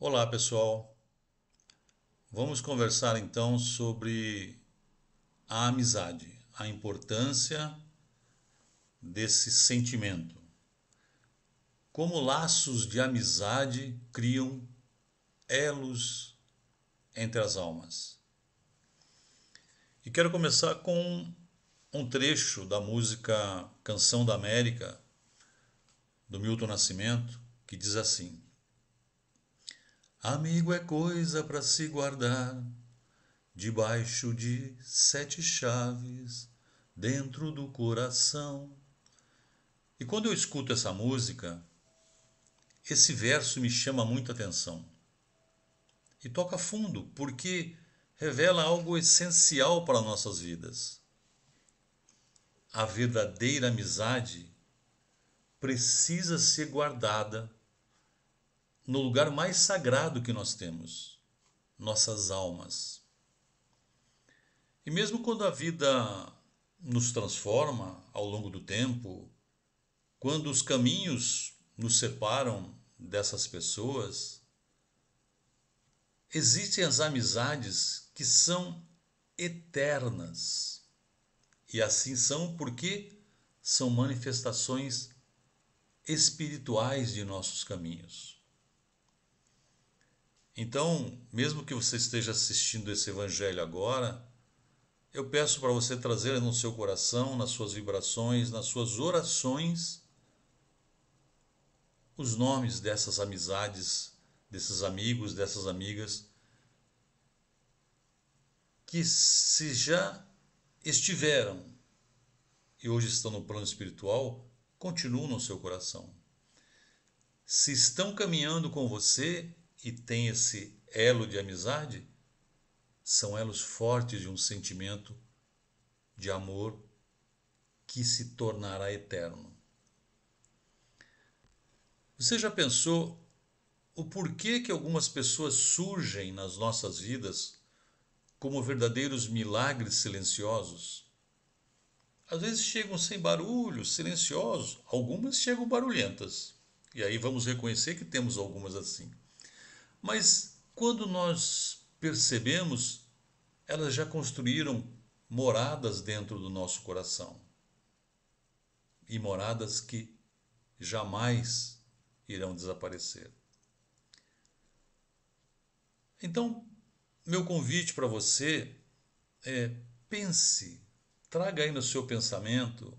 Olá, pessoal. Vamos conversar então sobre a amizade, a importância desse sentimento. Como laços de amizade criam elos entre as almas. E quero começar com um trecho da música Canção da América, do Milton Nascimento, que diz assim: Amigo é coisa para se guardar debaixo de sete chaves, dentro do coração. E quando eu escuto essa música, esse verso me chama muita atenção. E toca fundo, porque revela algo essencial para nossas vidas. A verdadeira amizade precisa ser guardada no lugar mais sagrado que nós temos, nossas almas. E mesmo quando a vida nos transforma ao longo do tempo, quando os caminhos nos separam dessas pessoas, existem as amizades que são eternas. E assim são porque são manifestações espirituais de nossos caminhos. Então, mesmo que você esteja assistindo esse evangelho agora, eu peço para você trazer no seu coração, nas suas vibrações, nas suas orações, os nomes dessas amizades, desses amigos, dessas amigas, que se já estiveram e hoje estão no plano espiritual, continuam no seu coração. Se estão caminhando com você e tem esse elo de amizade, são elos fortes de um sentimento de amor que se tornará eterno. Você já pensou o porquê que algumas pessoas surgem nas nossas vidas como verdadeiros milagres silenciosos? Às vezes chegam sem barulho, silenciosos, algumas chegam barulhentas. E aí vamos reconhecer que temos algumas assim. Mas quando nós percebemos, elas já construíram moradas dentro do nosso coração. E moradas que jamais irão desaparecer. Então, meu convite para você é: pense, traga aí no seu pensamento,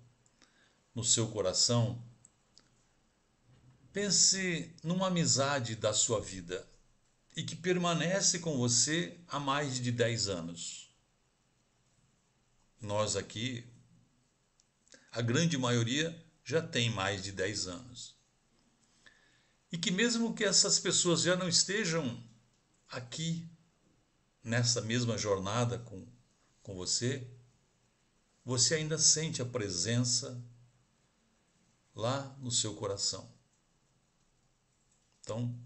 no seu coração, pense numa amizade da sua vida e que permanece com você há mais de 10 anos. Nós aqui, a grande maioria, já tem mais de 10 anos. E que mesmo que essas pessoas já não estejam aqui, nessa mesma jornada com você, você ainda sente a presença lá no seu coração. Então,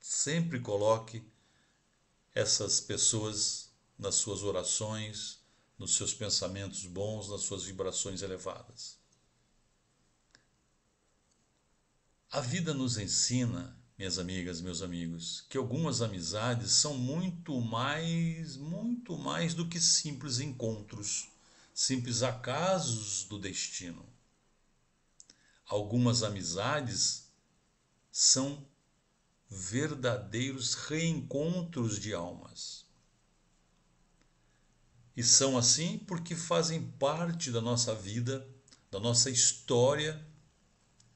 sempre coloque essas pessoas nas suas orações, nos seus pensamentos bons, nas suas vibrações elevadas. A vida nos ensina, minhas amigas, meus amigos, que algumas amizades são muito mais do que simples encontros, simples acasos do destino. Algumas amizades são verdadeiros reencontros de almas. E são assim porque fazem parte da nossa vida, da nossa história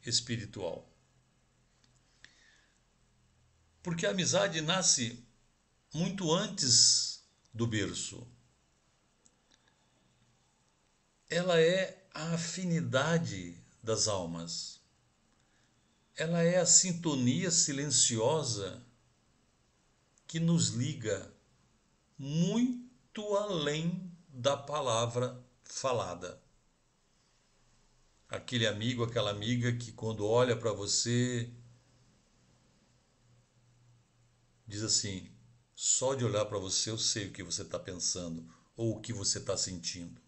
espiritual. Porque a amizade nasce muito antes do berço. Ela é a afinidade das almas. Ela é a sintonia silenciosa que nos liga muito além da palavra falada. Aquele amigo, aquela amiga que quando olha para você diz assim: só de olhar para você eu sei o que você está pensando ou o que você está sentindo.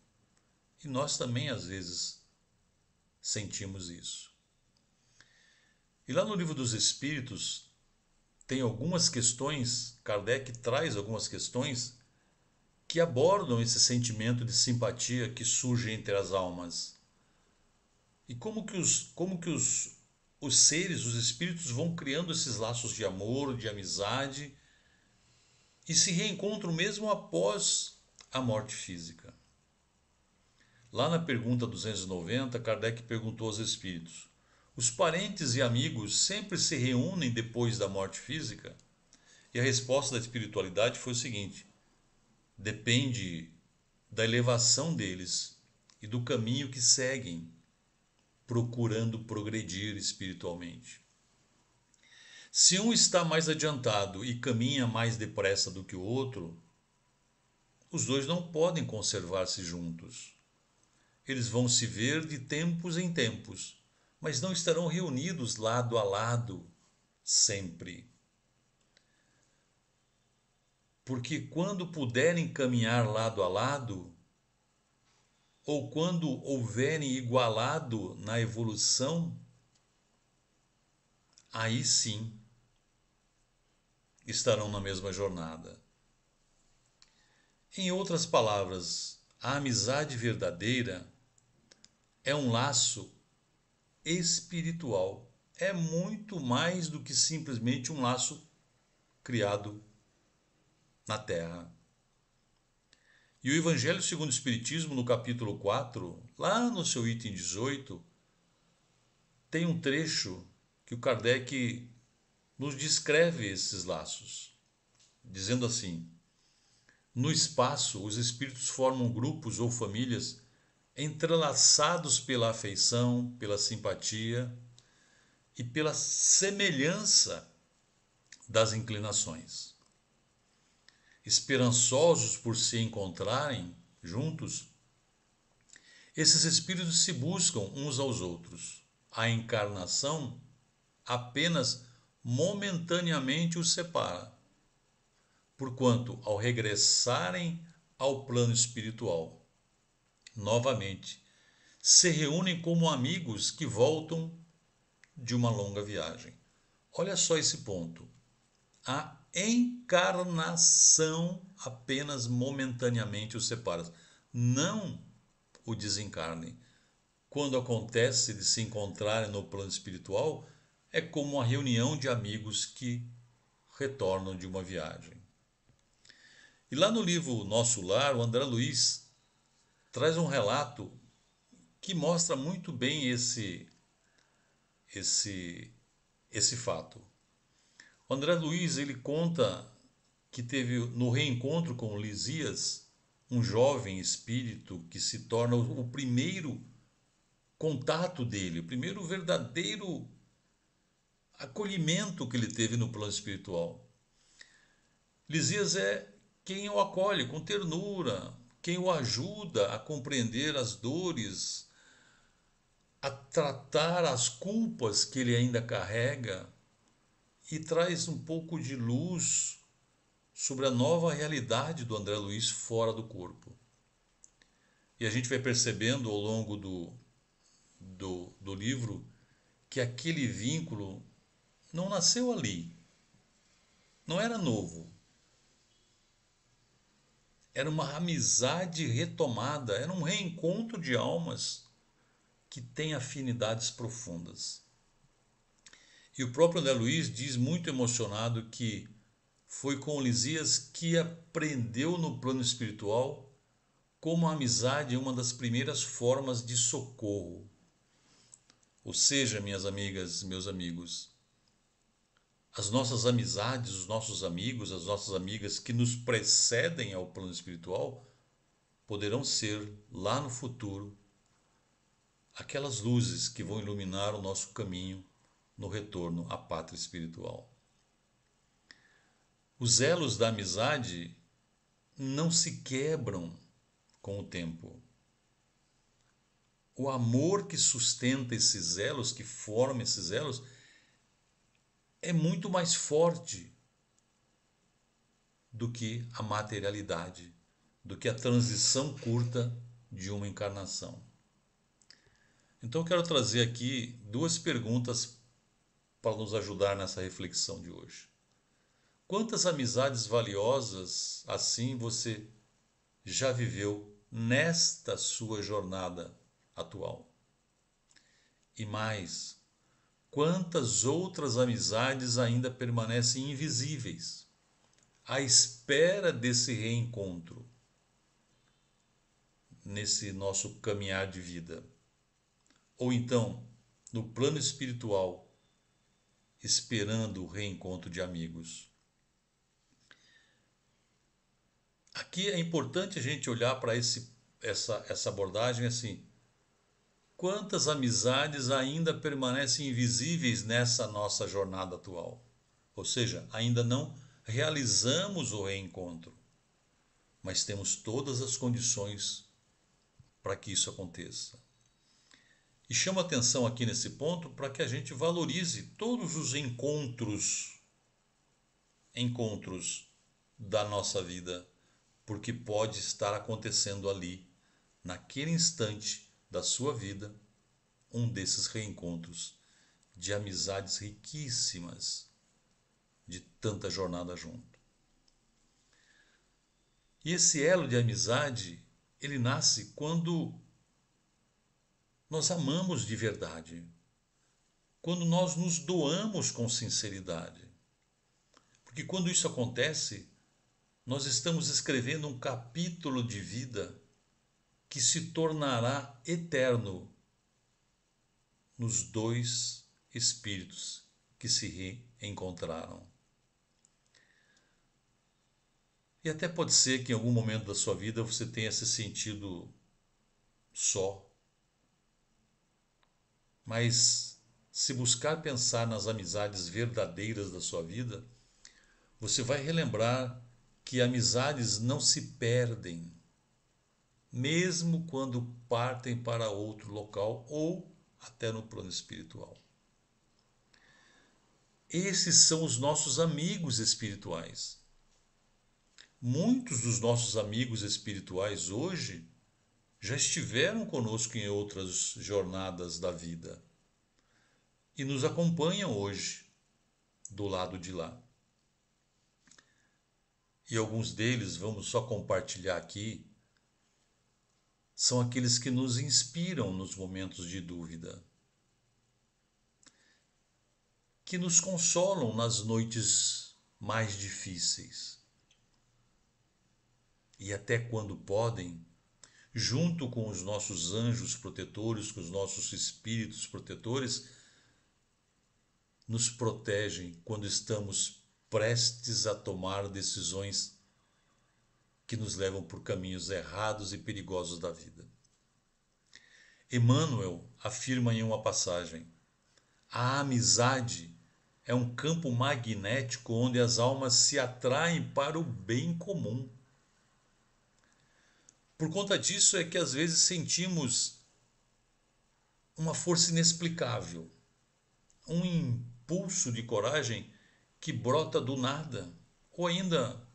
E nós também às vezes sentimos isso. E lá no livro dos Espíritos tem algumas questões, Kardec traz algumas questões que abordam esse sentimento de simpatia que surge entre as almas. E os seres, os espíritos vão criando esses laços de amor, de amizade e se reencontram mesmo após a morte física. Lá na pergunta 290, Kardec perguntou aos espíritos: os parentes e amigos sempre se reúnem depois da morte física? E a resposta da espiritualidade foi o seguinte: depende da elevação deles e do caminho que seguem, procurando progredir espiritualmente. Se um está mais adiantado e caminha mais depressa do que o outro, os dois não podem conservar-se juntos. Eles vão se ver de tempos em tempos, mas não estarão reunidos lado a lado sempre. Porque quando puderem caminhar lado a lado, ou quando houverem igualado na evolução, aí sim estarão na mesma jornada. Em outras palavras, a amizade verdadeira é um laço espiritual. É muito mais do que simplesmente um laço criado na Terra. E o Evangelho segundo o Espiritismo, no capítulo 4, lá no seu item 18, tem um trecho que o Kardec nos descreve esses laços, dizendo assim: no espaço, os espíritos formam grupos ou famílias entrelaçados pela afeição, pela simpatia e pela semelhança das inclinações. Esperançosos por se encontrarem juntos, esses espíritos se buscam uns aos outros. A encarnação apenas momentaneamente os separa, porquanto, ao regressarem ao plano espiritual, novamente, se reúnem como amigos que voltam de uma longa viagem. Olha só esse ponto. A encarnação apenas momentaneamente os separa, não o desencarne. Quando acontece de se encontrarem no plano espiritual, é como uma reunião de amigos que retornam de uma viagem. E lá no livro Nosso Lar, o André Luiz traz um relato que mostra muito bem esse fato. O André Luiz, ele conta que teve no reencontro com Lisias, um jovem espírito que se torna o primeiro contato dele, o primeiro verdadeiro acolhimento que ele teve no plano espiritual. Lisias é quem o acolhe com ternura, quem o ajuda a compreender as dores, a tratar as culpas que ele ainda carrega e traz um pouco de luz sobre a nova realidade do André Luiz fora do corpo. E a gente vai percebendo ao longo do livro que aquele vínculo não nasceu ali, não era novo. Era uma amizade retomada, era um reencontro de almas que têm afinidades profundas. E o próprio André Luiz diz muito emocionado que foi com Lisias que aprendeu no plano espiritual como a amizade é uma das primeiras formas de socorro. Ou seja, minhas amigas, meus amigos, as nossas amizades, os nossos amigos, as nossas amigas que nos precedem ao plano espiritual poderão ser, lá no futuro, aquelas luzes que vão iluminar o nosso caminho no retorno à pátria espiritual. Os elos da amizade não se quebram com o tempo. O amor que sustenta esses elos, que forma esses elos, é muito mais forte do que a materialidade, do que a transição curta de uma encarnação. Então eu quero trazer aqui duas perguntas para nos ajudar nessa reflexão de hoje. Quantas amizades valiosas assim você já viveu nesta sua jornada atual? E mais, quantas outras amizades ainda permanecem invisíveis, à espera desse reencontro nesse nosso caminhar de vida? Ou então, no plano espiritual, esperando o reencontro de amigos? Aqui é importante a gente olhar para essa abordagem assim. Quantas amizades ainda permanecem invisíveis nessa nossa jornada atual? Ou seja, ainda não realizamos o reencontro, mas temos todas as condições para que isso aconteça. E chamo a atenção aqui nesse ponto para que a gente valorize todos os encontros da nossa vida, porque pode estar acontecendo ali, naquele instante da sua vida, um desses reencontros de amizades riquíssimas, de tanta jornada junto. E esse elo de amizade, ele nasce quando nós amamos de verdade, quando nós nos doamos com sinceridade. Porque quando isso acontece, nós estamos escrevendo um capítulo de vida que se tornará eterno nos dois espíritos que se reencontraram. E até pode ser que em algum momento da sua vida você tenha se sentido só. Mas se buscar pensar nas amizades verdadeiras da sua vida, você vai relembrar que amizades não se perdem, mesmo quando partem para outro local ou até no plano espiritual. Esses são os nossos amigos espirituais. Muitos dos nossos amigos espirituais hoje já estiveram conosco em outras jornadas da vida e nos acompanham hoje do lado de lá. E alguns deles, vamos só compartilhar aqui, são aqueles que nos inspiram nos momentos de dúvida, que nos consolam nas noites mais difíceis. E até quando podem, junto com os nossos anjos protetores, com os nossos espíritos protetores, nos protegem quando estamos prestes a tomar decisões que nos levam por caminhos errados e perigosos da vida. Emmanuel afirma em uma passagem: a amizade é um campo magnético onde as almas se atraem para o bem comum. Por conta disso é que às vezes sentimos uma força inexplicável, um impulso de coragem que brota do nada, ou ainda,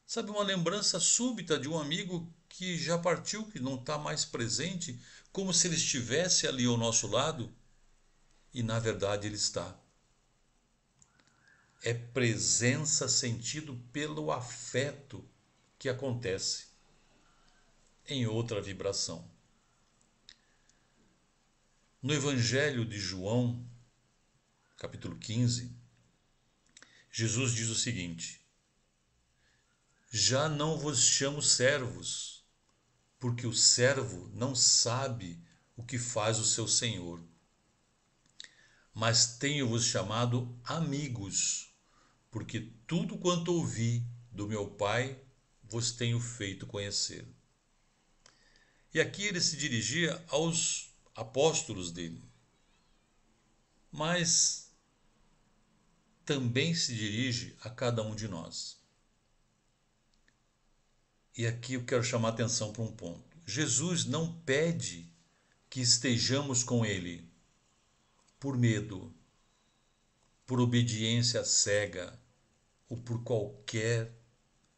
sabe, uma lembrança súbita de um amigo que já partiu, que não está mais presente, como se ele estivesse ali ao nosso lado, e na verdade ele está. É presença sentido pelo afeto que acontece em outra vibração. No Evangelho de João, capítulo 15, Jesus diz o seguinte: já não vos chamo servos, porque o servo não sabe o que faz o seu senhor. Mas tenho-vos chamado amigos, porque tudo quanto ouvi do meu Pai vos tenho feito conhecer. E aqui ele se dirigia aos apóstolos dele, mas também se dirige a cada um de nós. E aqui eu quero chamar a atenção para um ponto. Jesus não pede que estejamos com ele por medo, por obediência cega ou por qualquer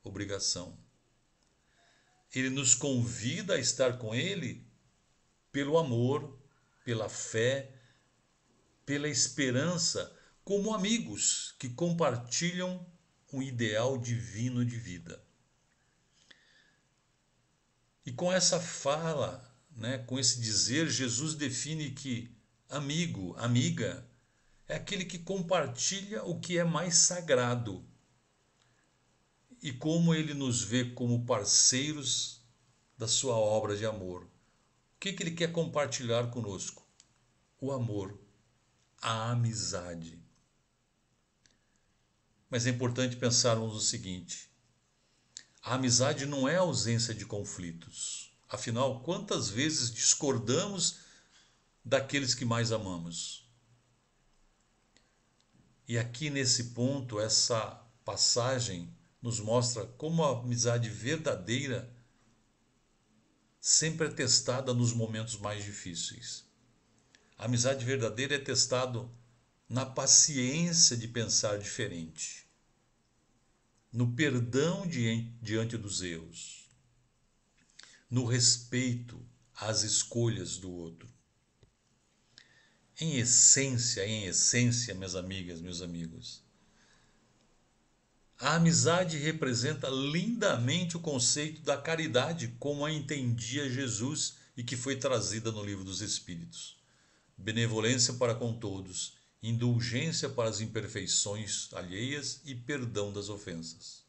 obrigação. Ele nos convida a estar com ele pelo amor, pela fé, pela esperança, como amigos que compartilham um ideal divino de vida. E com essa fala, né, com esse dizer, Jesus define que amigo, amiga, é aquele que compartilha o que é mais sagrado. E como ele nos vê como parceiros da sua obra de amor. O que ele quer compartilhar conosco? O amor, a amizade. Mas é importante pensarmos o seguinte: a amizade não é ausência de conflitos. Afinal, quantas vezes discordamos daqueles que mais amamos? E aqui nesse ponto, essa passagem nos mostra como a amizade verdadeira sempre é testada nos momentos mais difíceis. A amizade verdadeira é testada na paciência de pensar diferente, no perdão diante dos erros, no respeito às escolhas do outro. Em essência, minhas amigas, meus amigos, a amizade representa lindamente o conceito da caridade como a entendia Jesus e que foi trazida no Livro dos Espíritos. Benevolência para com todos, indulgência para as imperfeições alheias e perdão das ofensas.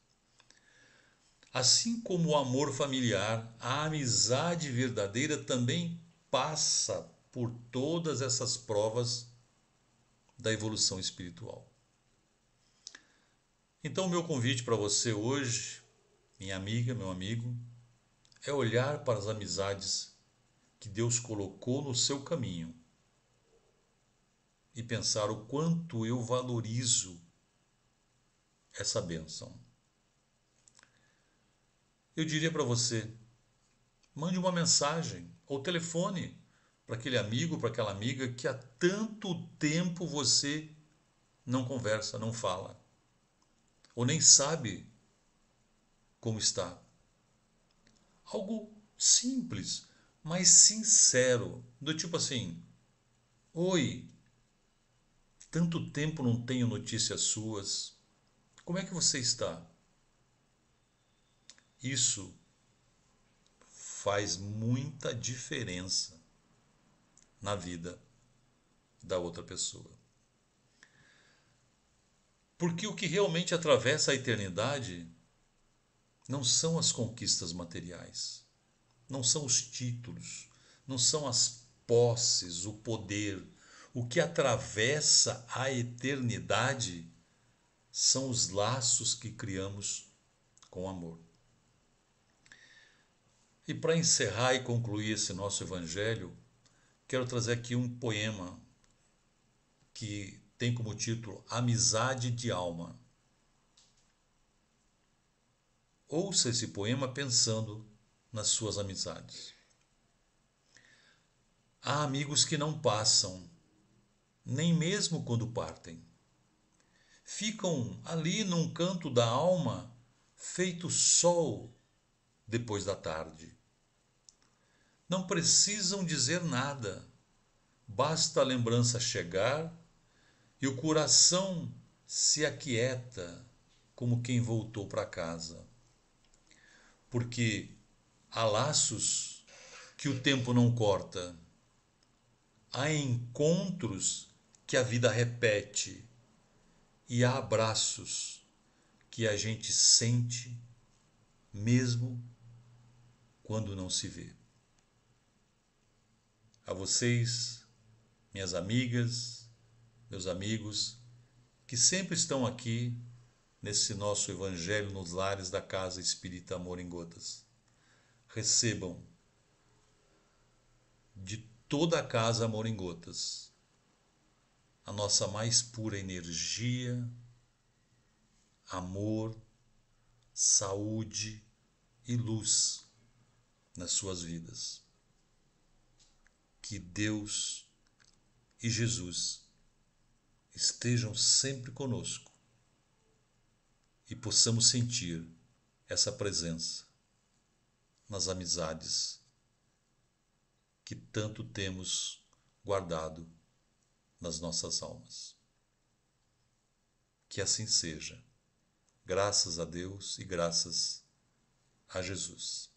Assim como o amor familiar, a amizade verdadeira também passa por todas essas provas da evolução espiritual. Então, o meu convite para você hoje, minha amiga, meu amigo, é olhar para as amizades que Deus colocou no seu caminho e pensar o quanto eu valorizo essa bênção. Eu diria para você, mande uma mensagem ou telefone para aquele amigo, para aquela amiga que há tanto tempo você não conversa, não fala, ou nem sabe como está. Algo simples, mas sincero, do tipo assim: oi, tanto tempo não tenho notícias suas, como é que você está? Isso faz muita diferença na vida da outra pessoa. Porque o que realmente atravessa a eternidade não são as conquistas materiais, não são os títulos, não são as posses, o poder. O que atravessa a eternidade são os laços que criamos com amor. E para encerrar e concluir esse nosso evangelho, quero trazer aqui um poema que tem como título Amizade de Alma. Ouça esse poema pensando nas suas amizades. Há amigos que não passam, nem mesmo quando partem. Ficam ali num canto da alma, feito sol depois da tarde. Não precisam dizer nada, basta a lembrança chegar e o coração se aquieta como quem voltou para casa. Porque há laços que o tempo não corta, há encontros que a vida repete e há abraços que a gente sente mesmo quando não se vê. A vocês, minhas amigas, meus amigos, que sempre estão aqui nesse nosso Evangelho nos lares da Casa Espírita Amor em Gotas. Recebam de toda a Casa Amor em Gotas a nossa mais pura energia, amor, saúde e luz nas suas vidas. Que Deus e Jesus estejam sempre conosco e possamos sentir essa presença nas amizades que tanto temos guardado nas nossas almas. Que assim seja. Graças a Deus e graças a Jesus.